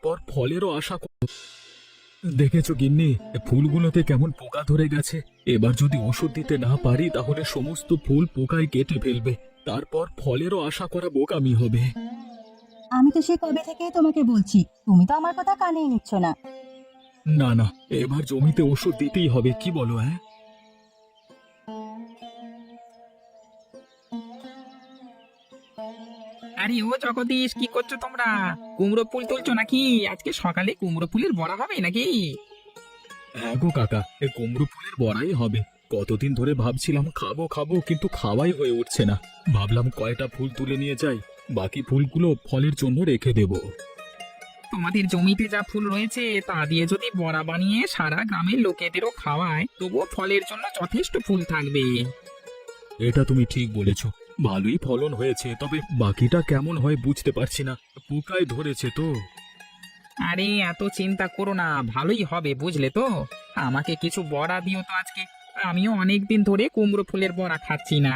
তারপর ফলেরও আশা দেখেছো গিন্নি, ফুলগুলোতে কেমন পোকা ধরে গেছে। এবার যদি ওষুধ দিতে না পারি তাহলে সমস্ত ফুল পোকায় কেটে ফেলবে। তারপর ফলেরও আশা করা বোকামি হবে। আমি তো সে কবে থেকেই তোমাকে বলছি, তুমি তো আমার কথা কানেই নিচ্ছ না। না না, এবার জমিতে ওষুধ দিতেই হবে, কি বলো? হ্যাঁ, আরে ও জগদীশ, কি করছো তোমরা? কুমড়ো ফুল তুলছো নাকি? আজকে সকালে কুমড়ো ফুলের বড়া হবে নাকি? হ্যাঁ গো কাকা, এ কুমড়ো ফুলের বড়াই হবে। কতদিন ধরে ভাবছিলাম খাবো খাবো, কিন্তু খাওয়াই হয়ে উঠছে না। ভাবলাম কয়টা ফুল তুলে নিয়ে যাই, বাকি ফুলগুলো ফলের জন্য রেখে দেব। তোমাদের জমিতে যা ফুল রয়েছে তা দিয়ে যদি বড়া বানিয়ে সারা গ্রামের লোকেদেরও খাওয়ায়, তবুও ফলের জন্য যথেষ্ট ফুল থাকবে। এটা তুমি ঠিক বলেছ, ভালোই ফলন হয়েছে, তবে বাকিটা কেমন হয় বুঝতে পারছি না। পোকায় ধরেছে তো। আরে এত চিন্তা করো না, ভালোই হবে বুঝলে তো। আমাকে কিছু বড়া দিও তো আজকে। আমিও অনেক দিন ধরে কুমড়ো ফুলের বড়া খাচ্ছি না।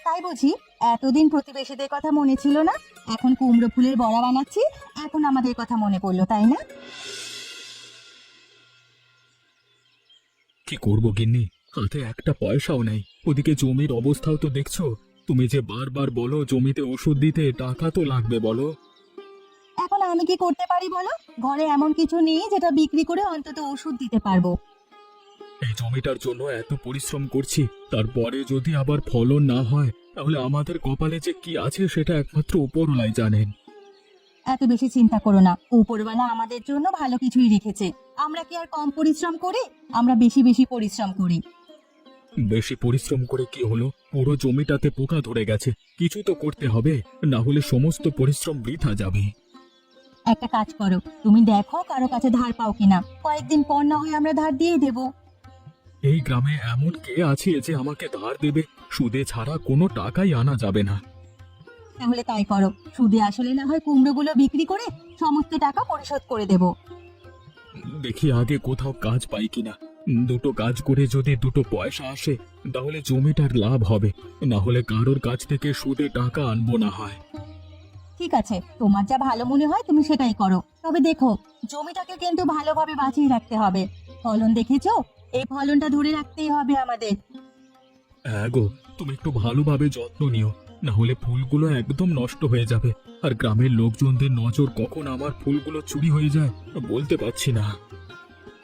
তাই বুঝি? এতদিন প্রতিবেশীদের কথা মনে ছিল না, এখন কুমড়ো ফুলের বড়া বানাচ্ছি, এখন আমাদের কথা মনে পড়লো, তাই না? কি করবো গিন্নি, হাতে একটা পয়সাও নেই। ওদিকে জমির অবস্থাও তো দেখছো। তুমি যে বারবার বলো জমিতে ওষুধ দিতে, টাকা তো লাগবে বলো। এখন আমি কি করতে পারি বলো? ঘরে এমন কিছু নেই যেটা বিক্রি করে অন্তত ওষুধ দিতে পারবো। এই জমিটার জন্য এত পরিশ্রম করছি, তারপরে যদি আবার ফলন না হয়, তাহলে আমাদের কপালে যে কি আছে সেটা একমাত্র উপরওয়ালাই জানেন। এত বেশি চিন্তা করো না, উপরওয়ালা আমাদের জন্য ভালো কিছুই রেখেছে। আমরা কি আর কম পরিশ্রম করি? আমরা বেশি বেশি পরিশ্রম করি। বেশি পরিশ্রম করে কি হলো? পুরো জমিটাতে পোকা ধরে গেছে। কিছু তো করতে হবে, না হলে সমস্ত পরিশ্রম বৃথা যাবে। একটা কাজ করো, তুমি দেখো কারো কাছে ধার পাও কিনা, কয়েকদিন পর না হয় আমরা ধার দিয়ে দেবো। এই গ্রামে এমন কে আছে যে আমাকে ধার দেবে? সুদে ছাড়া কোনো টাকাই আনা যাবে না। তাহলে তাই করো, সুদে আসলে না হয় কুমড়োগুলো বিক্রি করে সমস্ত টাকা পরিশোধ করে দেবো। দেখি আগে কোথাও কাজ পাই কিনা। দুটো কাজ করে যদি দুটো পয়সা আসে, তাহলে জমিটার লাভ হবে। না হলে কারোর কাছ থেকে সুদে টাকা আনবো না হয়। ঠিক আছে, তোমার যা ভালো মনে হয় তুমি সেটাই করো, তবে দেখো জমিটাকে কিন্তু ভালোভাবে বাঁচিয়ে রাখতে হবে। ফলন দেখেছো? এই ফলনটা ধরে রাখতেই হবে আমাদের। হ্যাঁ গো, তুমি একটু ভালোভাবে যত্ন নিও, না হলে ফুলগুলো একদম নষ্ট হয়ে যাবে। আর গ্রামের লোকজনদের নজর কখন আমার ফুলগুলো চুরি হয়ে যায় বলতে পারছি না।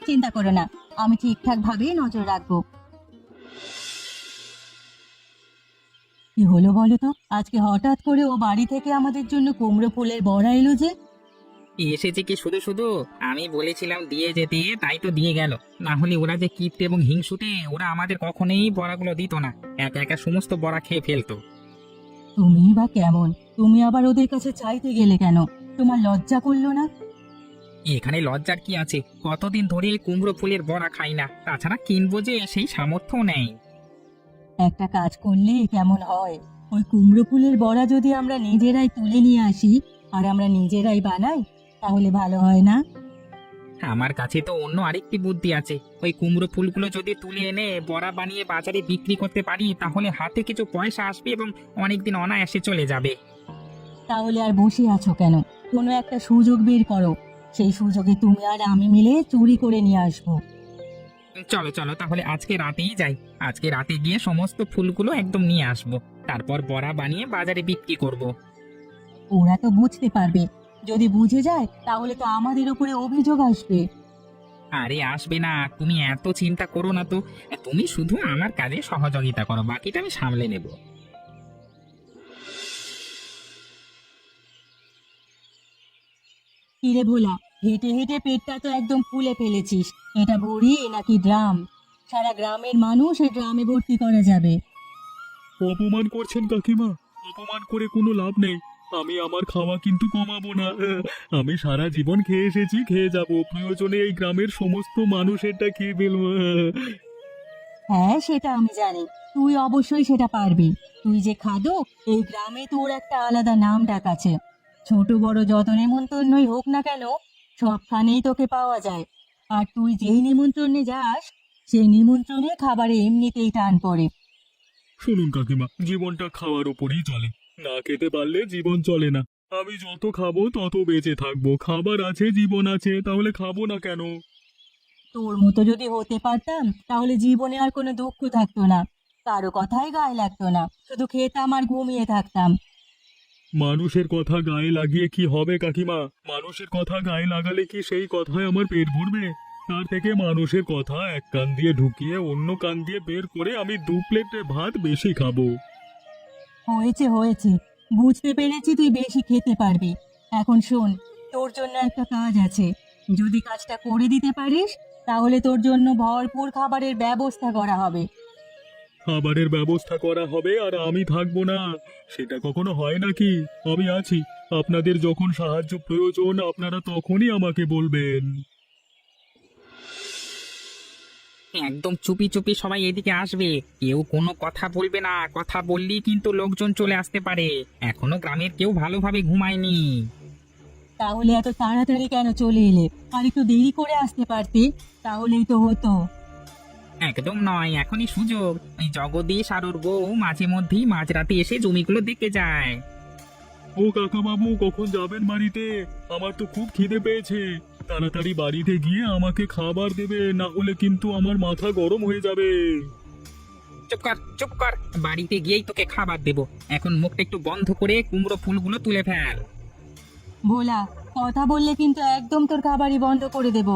চিন্তা করো না, আমি ঠিকঠাক ভাবে নজর রাখবো। কি হলো বলো তো, আজকে হঠাৎ করে ও বাড়ি থেকে আমাদের জন্য কুমড়ো ফুলের বড়া এলো যে? এসেছে কি শুধু শুধু? আমি বলেছিলাম দিয়ে যেতে, তাই তো দিয়ে গেল। না হলে ওরা যে কিপ্টে এবং হিংসুটে, ওরা আমাদের কখনোই বড়াগুলো দিত না। একা একা সমস্ত বড়া খেয়ে ফেলতো। তুমি বা কেমন, তুমি আবার ওদের কাছে চাইতে গেলে কেন? তোমার লজ্জা করলো না? এখানে লজ্জার কি আছে? কতদিন ধরে কুমড়ো ফুলের বড়া খাই না, তাছাড়া কিনবো যে সেই সামর্থ্য নেই। একটা কাজ করলে কেমন হয়, ওই কুমড়ো ফুলের বড়া যদি আমরা নিজেরাই তুলে নিয়ে আসি আর আমরা নিজেরাই বানাই, তাহলে ভালো হয় না? আমার কাছে তো অন্য আরেকটি বুদ্ধি আছে। ওই কুমড়ো ফুলগুলো যদি তুলে এনে বড়া বানিয়ে বাজারে বিক্রি করতে পারি, তাহলে হাতে কিছু পয়সা আসবে এবং অনেকদিন অনায়াসে চলে যাবে। তাহলে আর বসে আছো কেন? কোনো একটা সুযোগ বের করো, সেই সুযোগে তুমি আর আমি মিলে চুরি করে নিয়ে আসবো। চলো চলো, তাহলে আজকে রাতেই যাই। আজকে রাতে গিয়ে সমস্ত ফুলগুলো একদম নিয়ে আসবো। তারপর বড়া বানিয়ে বাজারে বিক্রি করব। ওরা তো বুঝতে পারবে, যদি বুঝে যায় তাহলে তো আমাদের উপরে অভিযোগ আসবে। আরে আসবে না, তুমি এত চিন্তা করো না তো। তুমি শুধু আমার কাজে সহযোগিতা করো, বাকিটা আমি সামলে নেব। কিরে ভোলা, হেঁটে হেঁটে পেটটা তো একদম ফুলে ফেলেছিস। এটা ভরি নাকি ড্রাম? সারা গ্রামের মানুষ এই ড্রামে ভর্তি করা যাবে। অপমান করছেন কাকিমা, অপমান করে কোনো লাভ নেই। আমি আমার খাওয়া কিন্তু কমাবো না। আমি সারা জীবন খেয়ে এসেছি, খেয়ে যাব, প্রয়োজনে এই গ্রামের সমস্ত মানুষেরটা খেয়ে ফেলবো। হ্যাঁ, সেটা আমি জানি, তুই অবশ্যই সেটা পারবি। তুই যে খাদক, এই গ্রামে তোর একটা আলাদা নাম ডাক আছে। ছোট বড় যত নেমন্তন্নই হোক না কেন, সবখানেই তোকে পাওয়া যায়। আর তুই যেই নিমন্ত্রণে যাস, সেই নিমন্ত্রণে খাবারে এমনিতেই টান পড়ে। শুনুন কাকিমা, জীবনটা খাওয়ার ওপরেই চলে। না খেতে পারলে জীবন চলে না। আমি যত খাবো তত বেঁচে থাকবো, খাবার আছে, জীবন আছে, তাহলে খাবো না কেন? তোর মতো যদি হতে পারতাম তাহলে জীবনে আর কোনো দুঃখ থাকতো না, কারো কথাই গায়ে লাগতো না, শুধু খেতাম আর ঘুমিয়ে থাকতাম। মানুষের কথা গায়ে লাগিয়ে কি হবে কাকিমা? মানুষের কথা গায়ে লাগালে কি সেই কথায় আমার পেট ভরবে? তার থেকে মানুষের কথা এক কান দিয়ে ঢুকিয়ে অন্য কান দিয়ে বের করে আমি 2 প্লেট ভাত বেশি খাবো। হয়েছে হয়েছে, বুঝতে পেরেছি তুই বেশি খেতে পারবি। এখন শোন, তোর জন্য একটা কাজ আছে। যদি কাজটা করে দিতে পারিস তাহলে তোর জন্য ভরপুর খাবারের ব্যবস্থা করা হবে। খাবারের ব্যবস্থা করা হবে আর আমি থাকবো না? সেটা কখনো হয় নাকি? আমি আছি, আপনাদের যখন সাহায্য প্রয়োজন আপনারা তখনই আমাকে বলবেন। একদম চুপি চুপি সবাই এদিকে আসবে, কেউ কোনো কথা বলবে না, কথা বললেই কিন্তু লোকজন চলে আসতে পারে। এখনো গ্রামের কেউ ভালোভাবে ঘুমায়নি। তাহলে এত তাড়াতাড়ি কেন চলে এলে? আর একটু দেরি করে আসতে পারতি, তাহলেই তো হতো। একদম নয়, এখনই সুযোগ। এই জগদীশ আর ওর বউ মাঝে মধ্যেই মাঝরাতে এসে জমিগুলো দেখে যায়। ও কাকা বাবু, কখন যাবেন বাড়িতে? আমার তো খুব খিদে পেয়েছে। তাড়াতাড়ি বাড়িতে গিয়ে আমাকে খাবার দেবে, না হলে কিন্তু আমার মাথা গরম হয়ে যাবে। চুপ কর চুপ কর, বাড়িতে গিয়েই তোকে খাবার দেবো। এখন মুখটা একটু বন্ধ করে কুমড়ো ফুলগুলো তুলে ফেল। ভোলা, কথা বললে কিন্তু একদম তোর খাবারই বন্ধ করে দেব।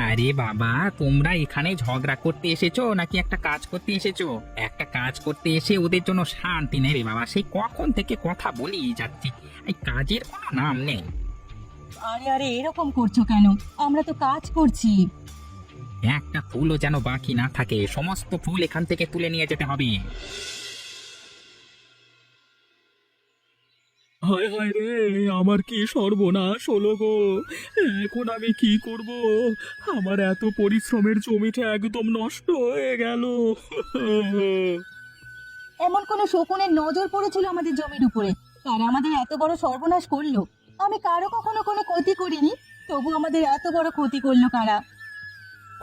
আরে বাবা, তোমরা এখানে ঝগড়া করতে এসেছো নাকি একটা কাজ করতে এসেছো? একটা কাজ করতে এসে ওদের জন্য শান্তি নেই রে বাবা, সেই কখন থেকে কথা বলি যাচ্ছি, এই কাজের কোনো নাম নেই। আরে আরে, এরকম করছো কেন? আমরা তো কাজ করছি। একটা ফুলও যেন বাকি না থাকে, সমস্ত ফুল এখান থেকে তুলে নিয়ে যেতে হবে। হায় হায় রে, আমার কি সর্বনাশ হলো গো! এখন আমি কি করব? আমার এত পরিশ্রমের জমিটা একদম নষ্ট হয়ে গেল। এমন কোনো শকুনের নজর পড়েছিল আমাদের জমির উপরে? কারা আমাদের এত বড় সর্বনাশ করলো? আমি কারো কখনো কোনো ক্ষতি করিনি, তবু আমাদের এত বড় ক্ষতি করলো কারা?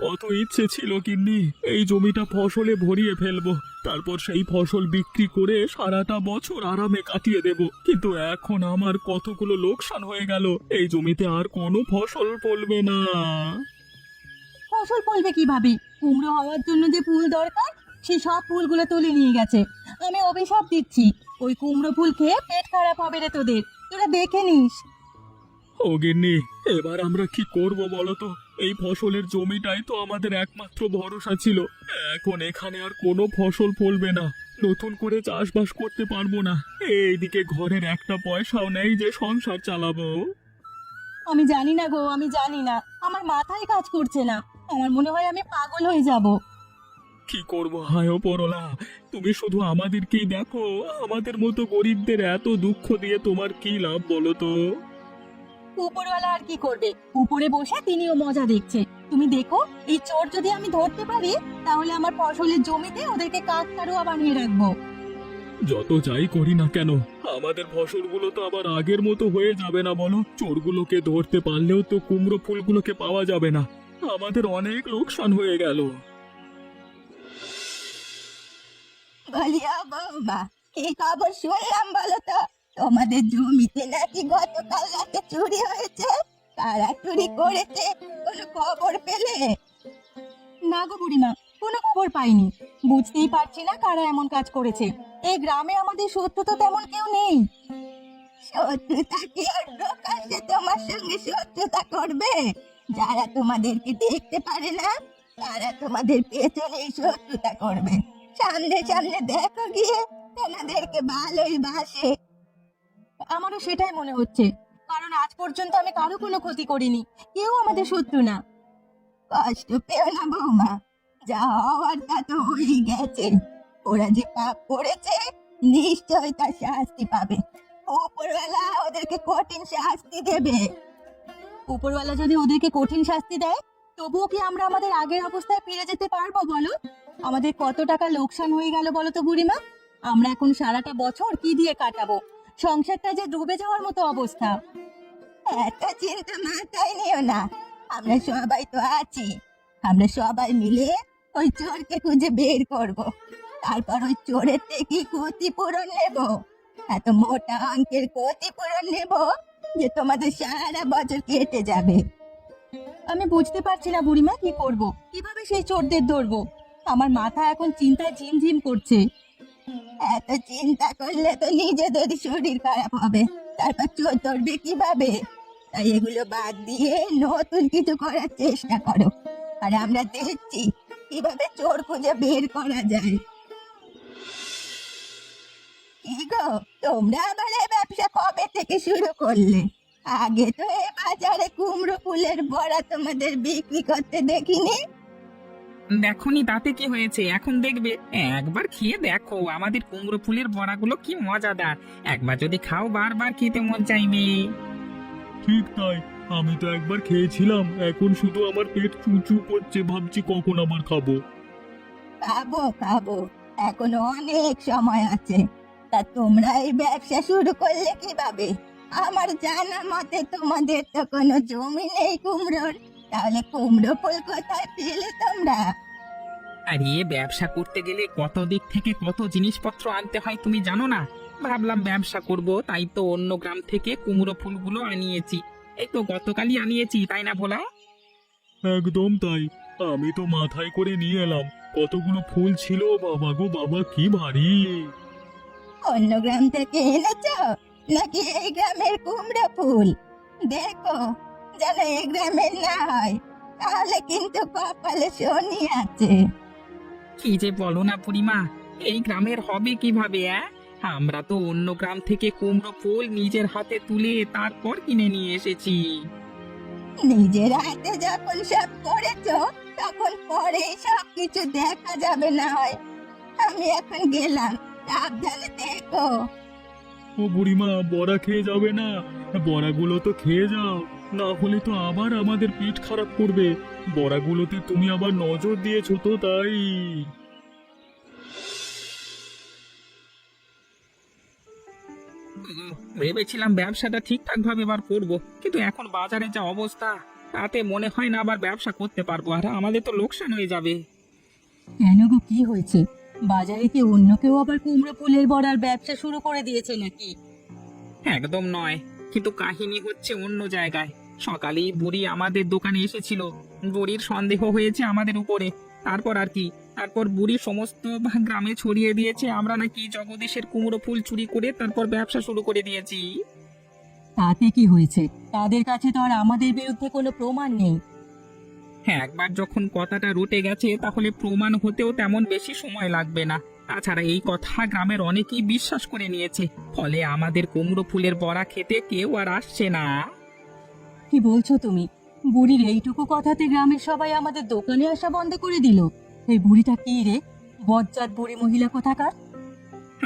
কত ইচ্ছে ছিল গিন্নি, এই জমিটা ফসলে ভরিয়ে ফেলবো, তারপর সেই ফসল বিক্রি করে সারাটা বছর আরামে কাটিয়ে দেব। কিন্তু এখন আমার কতগুলো লোকসান হয়ে গেল, এই জমিতে আর কোনো ফসল ফলবে না। ফসল ফলবে কিভাবে? কুমড়ো হওয়ার জন্য যে ফুল দরকার সেই সব ফুলগুলো তুলে নিয়ে গেছে। আমি অভিশাপ দিচ্ছি, ওই কুমড়ো ফুল খেয়ে পেট খারাপ হবে রে তোদের, তোরা দেখে নিস। ও গিন্নি, এবার আমরা কি করব বলো তো? এই ফসলের জমিটাই তো আমাদের একমাত্র ভরসা ছিল। এখন এখানে আর কোনো ফসল ফলবে না, নতুন করে চাষবাস করতে পারবো না। এইদিকে ঘরের একটা পয়সাও নেই যে সংসার চালাবো। আমি জানি না গো, আমি জানি না, আমার মাথায় কাজ করছে না। আমার মনে হয় আমি পাগল হয়ে যাব। কি করব হায় পরলা, তুমি শুধু আমাদেরকেই দেখো, আমাদের মতো গরিবদের এত দুঃখ দিয়ে তোমার কি লাভ বলো তো? উপরওয়ালা আর কি করবে? উপরে বসে তিনিও মজা দেখছে। তুমি দেখো, এই চোর যদি আমি ধরতে পারি তাহলে আমার ফসলের জমিতে ওদেরকে কাকতাড়ুয়া বানিয়ে রাখবো। যত যাই করি না কেন, আমাদের ফসলগুলো তো আবার আগের মতো হয়ে যাবে না বলো? চোরগুলোকে ধরতে পারলেও তো কুমড়ো ফুলগুলোকে পাওয়া যাবে না। আমাদের অনেক লোকসান হয়ে গেল। বলিয়া বৌমা, কি খবর শুনলাম বলো তো? তোমাদের জমিতে নাকি গতকাল রাতে চুরি হয়েছে? কারা চুরি করেছে, কোনো খবর পেলে? না গো বুড়িমা, কোনো খবর পাইনি। বুঝতেই পারছি না কারা এমন কাজ করেছে। এই গ্রামে আমাদের শত্রু তো তেমন কেউ নেই। শত্রুতা কি আর প্রকাশ্যে তোমার সঙ্গে শত্রুতা করবে? যারা তোমাদেরকে দেখতে পারে না তারা তোমাদের পেছনেই শত্রুতা করবে। সামনে সামনে দেখো গিয়ে, তোমাদেরকে ভালোই বাসে। আমারও সেটাই মনে হচ্ছে, কারণ আজ পর্যন্ত আমি কারো কোনো ক্ষতি করিনি, কেউ আমাদের শত্রু না। কষ্ট পেও না বৌমা, যা হওয়ার তা তো হয়েই গেছে। ওরা যে পাপ করেছে নিশ্চয় তার শাস্তি পাবে। উপরওয়ালা ওদেরকে কঠিন শাস্তি দেবে। উপরওয়ালা যদি ওদেরকে কঠিন শাস্তি দেয়, তবুও কি আমরা আমাদের আগের অবস্থায় ফিরে যেতে পারবো বলো? আমাদের কত টাকা লোকসান হয়ে গেল বলো তো বুড়িমা? আমরা এখন সারাটা বছর কি দিয়ে কাটাবো? সংসারটা যে ডুবে যাওয়ার মতো অবস্থা। এত চিন্তা মাথায় নিও না, আমরা সবাই তো আছি। আমরা সবাই মিলে ওই চোরকে খুঁজে বের করব, তারপর ওই চোরের থেকে ক্ষতিপূরণ নেব। এত মোটা অঙ্কের ক্ষতিপূরণ নেব যে তোমাদের সারা বছর কেটে যাবে। আমি বুঝতে পারছি না বুড়িমা, কি করব, কিভাবে সেই চোরদের ধরবো। আমার মাথা এখন চিন্তায় ঝিমঝিম করছে। এত চিন্তা করলে তো নিজেদের শরীর খারাপ হবে, তারপর চোর ধরবে কিভাবে? তাই এগুলো বাদ দিয়ে নতুন কিছু করার চেষ্টা করো, আর আমরা দেখছি কিভাবে চোর খুঁজে বের করা যায়। কি গো, তোমরা আবার এই ব্যবসা কবে থেকে শুরু করলে? আগে তো এই বাজারে কুমড়ো ফুলের বড়া তোমাদের বিক্রি করতে দেখিনি। দেখোনি তাতে কি হয়েছে, এখন দেখবে। একবার খেয়ে দেখো আমাদের কুমড়ো ফুলের বড়াগুলো কি মজাদার। একবার যদি খাও বারবার খেতে মন চাইবে। ঠিক তাই, আমি তো একবার খেয়েছিলাম, এখন শুধু আমার পেট চুচু করছে, ভাবছি কখন আবার খাবো। খাবো খাবো, এখনো অনেক সময় আছে। তা তোমরা এই ব্যবসা শুরু করলে কিভাবে? আমার জানা মতে তোমাদের তো কোনো জমি নেই কুমড়োর, তাহলে কুমড়ো ফুল কোথায় পেলে তোমরা? আর এ ব্যবসা করতে গেলে কত দিক থেকে কত জিনিসপত্র আনতে হয় তুমি জানো না। ভাবলাম ব্যবসা করব, তাই তো অন্য গ্রাম থেকে কুমড়ো ফুলগুলো আনিয়েছি। এই তো গতকালই আনিয়েছি, তাই না ভোলা? একদম তাই, আমি তো মাথায় করে নিয়ে এলাম। কতগুলো ফুল ছিল, বাবা গো বাবা, কি ভারী! অন্য গ্রাম থেকে এনেছো নাকি এই গ্রামের কুমড়ো ফুল? দেখো যেন এই গ্রামের না হয়, তাহলে কিন্তু কপালে শনি আছে। কি যে বলো না বুড়িমা, এই গ্রামের হবে কিভাবে? আমরা তো অন্য গ্রাম থেকে কুমড়ো ফুল নিজের হাতে তুলে তারপর কিনে নিয়ে এসেছি। নিজের হাতে যখন সব করেছো, তখন পরে সব কিছু দেখা যাবে না হয়। আমি এখন গেলাম, সাবধানে দেখো। ও বুড়িমা, বড়া খেয়ে যাবে না? বড়াগুলো তো খেয়ে যাও, না হলে তো আবার আমাদের পেট খারাপ করবে। বড়াগুলোতে তুমি আবার নজর দিয়েছো তো, তাই। ভেবেছিলাম ব্যবসাটা ঠিকঠাক ভাবে এবার করবো, কিন্তু এখন বাজারে যা অবস্থা, তাতে মনে হয় না আবার ব্যবসা করতে পারবো, আর আমাদের তো লোকসান হয়ে যাবে। কেন গো, কি হয়েছে? বাজারে কি অন্য কেউ আবার কুমড়ো ফুলের বড়ার ব্যবসা শুরু করে দিয়েছে নাকি? একদম নয়, কিন্তু কাহিনী হচ্ছে অন্য জায়গায়। সকালেই বুড়ি আমাদের দোকানে এসেছিল। বুড়ির সন্দেহ হয়েছে আমাদের উপরে। তারপর আর কি, তারপর বুড়ি সমস্ত গ্রামে ছড়িয়ে দিয়েছে আমরা নাকি জগদীশের কুমড়ো ফুল চুরি করে তারপর ব্যবসা শুরু করে দিয়েছি। তাতে কি হয়েছে? তাদের কাছে তো আর আমাদের বিরুদ্ধে কোনো প্রমাণ নেই। হ্যাঁ, একবার যখন কথাটা রটে গেছে তাহলে প্রমাণ হতেও তেমন বেশি সময় লাগবে না। তাছাড়া এই কথা গ্রামের অনেকেই বিশ্বাস করে নিয়েছে, ফলে আমাদের কুমড়ো ফুলের বড়া খেতে কেউ আর আসছে না। কি বলছো তুমি? বুড়ির এইটুকু কথাতে গ্রামের সবাই আমাদের দোকানে আসা বন্ধ করে দিল? এই বুড়িটা কি রে, বজ্জাত বুড়ি মহিলা কোথাকার!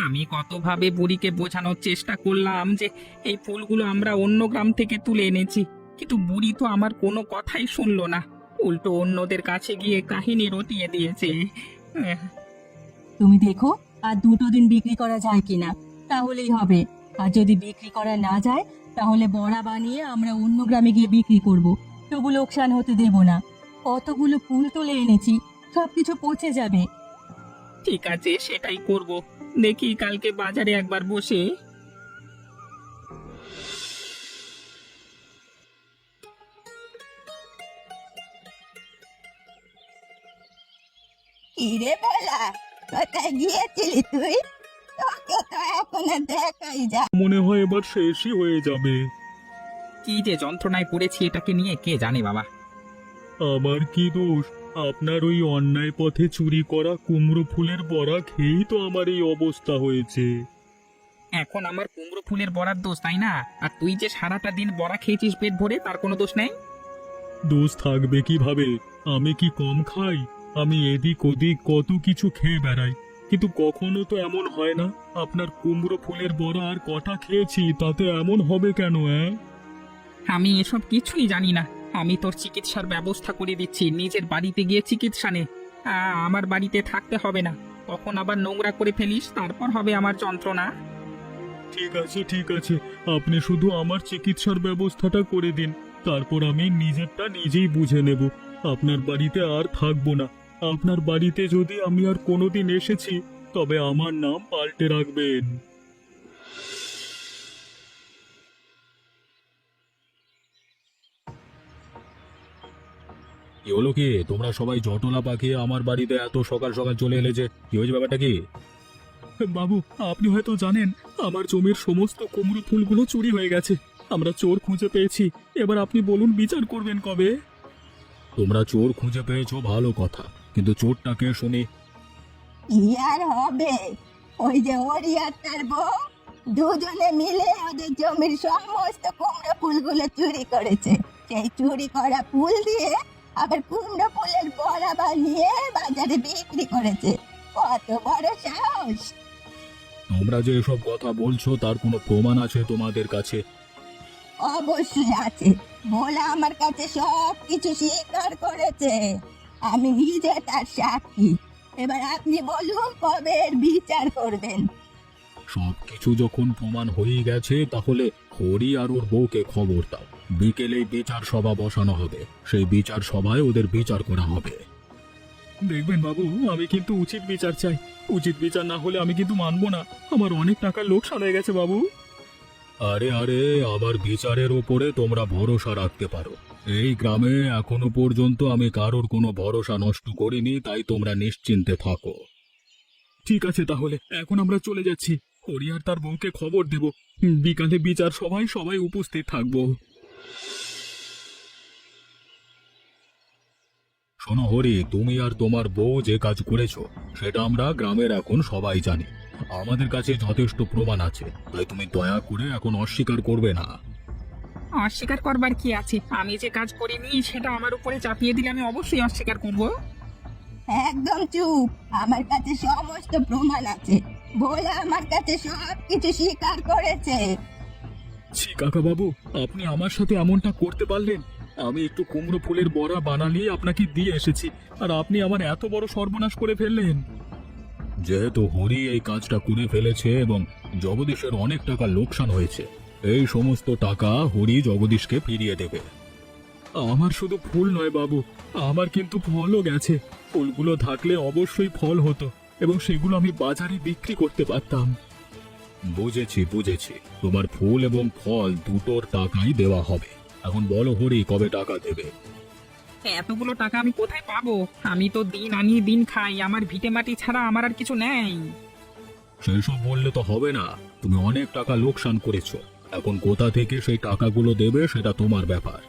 আমি কতভাবে বুড়িকে বোঝানোর চেষ্টা করলাম যে এই ফুলগুলো আমরা অন্য গ্রাম থেকে তুলে এনেছি, কিন্তু বুড়ি তো আমার কোনো কথাই শুনলো না। উল্টো অন্যদের কাছে গিয়ে কাহিনী রটিয়ে দিয়েছে। তুমি দেখো আর দুটো দিন বিক্রি করা যায় কিনা, তাহলেই হবে। আর যদি বিক্রি করা না যায়, তাহলে বড়া বানিয়ে আমরা অন্য গ্রামে গিয়ে বিক্রি করব। তবু লোকসান হতে দেব না। কতগুলো ফুল তুলে এনেছি, সবকিছু পচে যাবে। ঠিক আছে, সেটাই করব। দেখি কালকে বাজারে একবার বসে। কিরে বলা, কোথায় গিয়েছিলি তুই? তোকে তো এখনো দেখাই যায়। মনে হয় এবার শেষই হয়ে যাবে। কি যে যন্ত্রণায় পড়েছি এটাকে নিয়ে কে জানে বাবা। আমার কি দোষ? আপনার ওই অন্যায় পথে চুরি করা কুমড়ো ফুলের বড়া খেয়েই তো আমার এই অবস্থা হয়েছে। এখন আমার কুমড়ো ফুলের বড়ার দোষ, তাই না? আর তুই যে সারাটা দিন বড়া খেয়েছিস পেট ভরে, তার কোনো দোষ নেই? দোষ থাকবে কিভাবে? আমি কি কম খাই? আমি এদিক ওদিক কত কিছু খেয়ে বেড়াই, কিন্তু কখনো তো এমন হয় না। আপনার কুমড়ো ফুলের বড়া আর কটা খেয়েছি, তাতে এমন হবে কেন? আমি এসব কিছুই জানি না। আমি তোর চিকিৎসার ব্যবস্থা করে দিচ্ছি, নিজের বাড়িতে গিয়ে চিকিৎসা নে। আমার বাড়িতে থাকতে হবে না। কখন আবার নোংরা করে ফেলিস, তারপর হবে আমার যন্ত্রণা। ঠিক আছে ঠিক আছে, আপনি শুধু আমার চিকিৎসার ব্যবস্থাটা করে দিন, তারপর আমি নিজেরটা নিজেই বুঝে নেব। আপনার বাড়িতে আর থাকবো না। আপনার বাড়িতে যদি আমি আর কোনোদিন এসেছি, তবে আমার নাম পাল্টে রাখবেন। কি হলো কি, তোমরা সবাই জটলা পাকিয়ে আমার বাড়িতে এত সকাল সকাল চলে এলে যে? কি হয়েছে, ব্যাপারটা কি? বাবু, আপনি হয়তো জানেন আমার জমির সমস্ত কুমড়ো ফুলগুলো চুরি হয়ে গেছে। আমরা চোর খুঁজে পেয়েছি। এবার আপনি বলুন বিচার করবেন কবে? তোমরা চোর খুঁজে পেয়েছো ভালো কথা, কিন্তু চোরটাকে শুনি। কি আর হবে, ওই যে ওরি আর তার বউ দুজনে মিলে ওদের জমির সমস্ত কুমড়ো ফুলগুলো চুরি করেছে। সেই চুরি করা ফুল দিয়ে আবার কুমড়ো ফুলের বড়া বানিয়ে বাজারে বিক্রি করেছে। কত বড় সাহস! তোমরা যে এসব কথা বলছো তার কোনো প্রমাণ আছে তোমাদের কাছে? অবশ্যই আছে, ভোলা আমার কাছে সব কিছু স্বীকার করেছে। আমি নিজে তার সাক্ষী। এবার আপনি বলুন কবে এর বিচার করবেন? সবকিছু যখন প্রমাণ হয়ে গেছে তাহলে হরি আর ওর বউকে খবর দাও। বিকেলেই বিচার সভা বসানো হবে, সেই বিচার সভায় ওদের বিচার করা হবে। দেখবেন বাবু, আমি কিন্তু উচিত বিচার চাই। উচিত বিচার না হলে আমি কিন্তু মানবো না। আমার অনেক টাকার লোকসান হয়ে গেছে বাবু। আরে আরে, আমার বিচারের ওপরে তোমরা ভরসা রাখতে পারো। এই গ্রামে এখনো পর্যন্ত আমি কারোর কোনো ভরসা নষ্ট করিনি, তাই তোমরা নিশ্চিন্তে থাকো। ঠিক আছে, তাহলে এখন আমরা চলে যাচ্ছি। হরি আর তার বউকে খবর দেব। বিকালে বিচার সভায় সবাই উপস্থিত থাকবো। শোনো হরি, তুমি আর তোমার বউ যে কাজ করেছো সেটা আমরা গ্রামের এখন সবাই জানি। আমাদের কাছে যথেষ্ট প্রমাণ আছে, তাই তুমি দয়া করে এখন অস্বীকার করবে না। অস্বীকার করবার কি আছে? আমি যে কাজ করিনি সেটা আমার উপরে চাপিয়ে দিলে আমি অবশ্যই অস্বীকার করব। একদম চুপ, আমার কাছে সমস্ত প্রমাণ আছে। ভোলা আমার কাছে সব কিছু স্বীকার করেছে। ছি কাকা বাবু, আপনি আমার সাথে এমনটা করতে পারলেন? আমি একটু কুমড়ো ফুলের বড়া বানালিয়ে আপনাকে দিয়ে এসেছি, আর আপনি আমার এত বড় সর্বনাশ করে ফেললেন। যেহেতু হরি এই কাজটা করে ফেলেছে এবং জগদীশের অনেক টাকা লোকসান হয়েছে, এই সমস্ত টাকা হরি জগদীশকে ফিরিয়ে দেবে। আমার শুধু ফুল নয় বাবু, আমার কিন্তু ফলও গেছে। ফুলগুলো থাকলে অবশ্যই ফল হতো এবং সেগুলো আমি বাজারে বিক্রি করতে পারতাম। বুঝেছি বুঝেছি, তোমার ফুল এবং ফল দুটোর টাকাই দেওয়া হবে। এখন বলো হরি, কবে টাকা দেবে? এতগুলো টাকা আমি কোথায় পাবো? আমি তো দিন আনি দিন খাই, আমার ভিটে মাটি ছাড়া আমার আর কিছু নেই। সেসব বললে তো হবে না। তুমি অনেক টাকা লোকসান করেছো, এখন কোথা থেকে সেই টাকাগুলো দেবে সেটা তোমার ব্যাপার।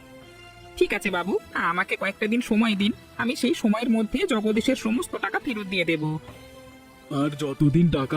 ঠিক আছে বাবু, আমাকে কয়েকটা দিন সময় দিন, আমি সেই সময়ের মধ্যে জগদীশের সমস্ত টাকা ফেরত দিয়ে দেব। আর যতদিন টাকা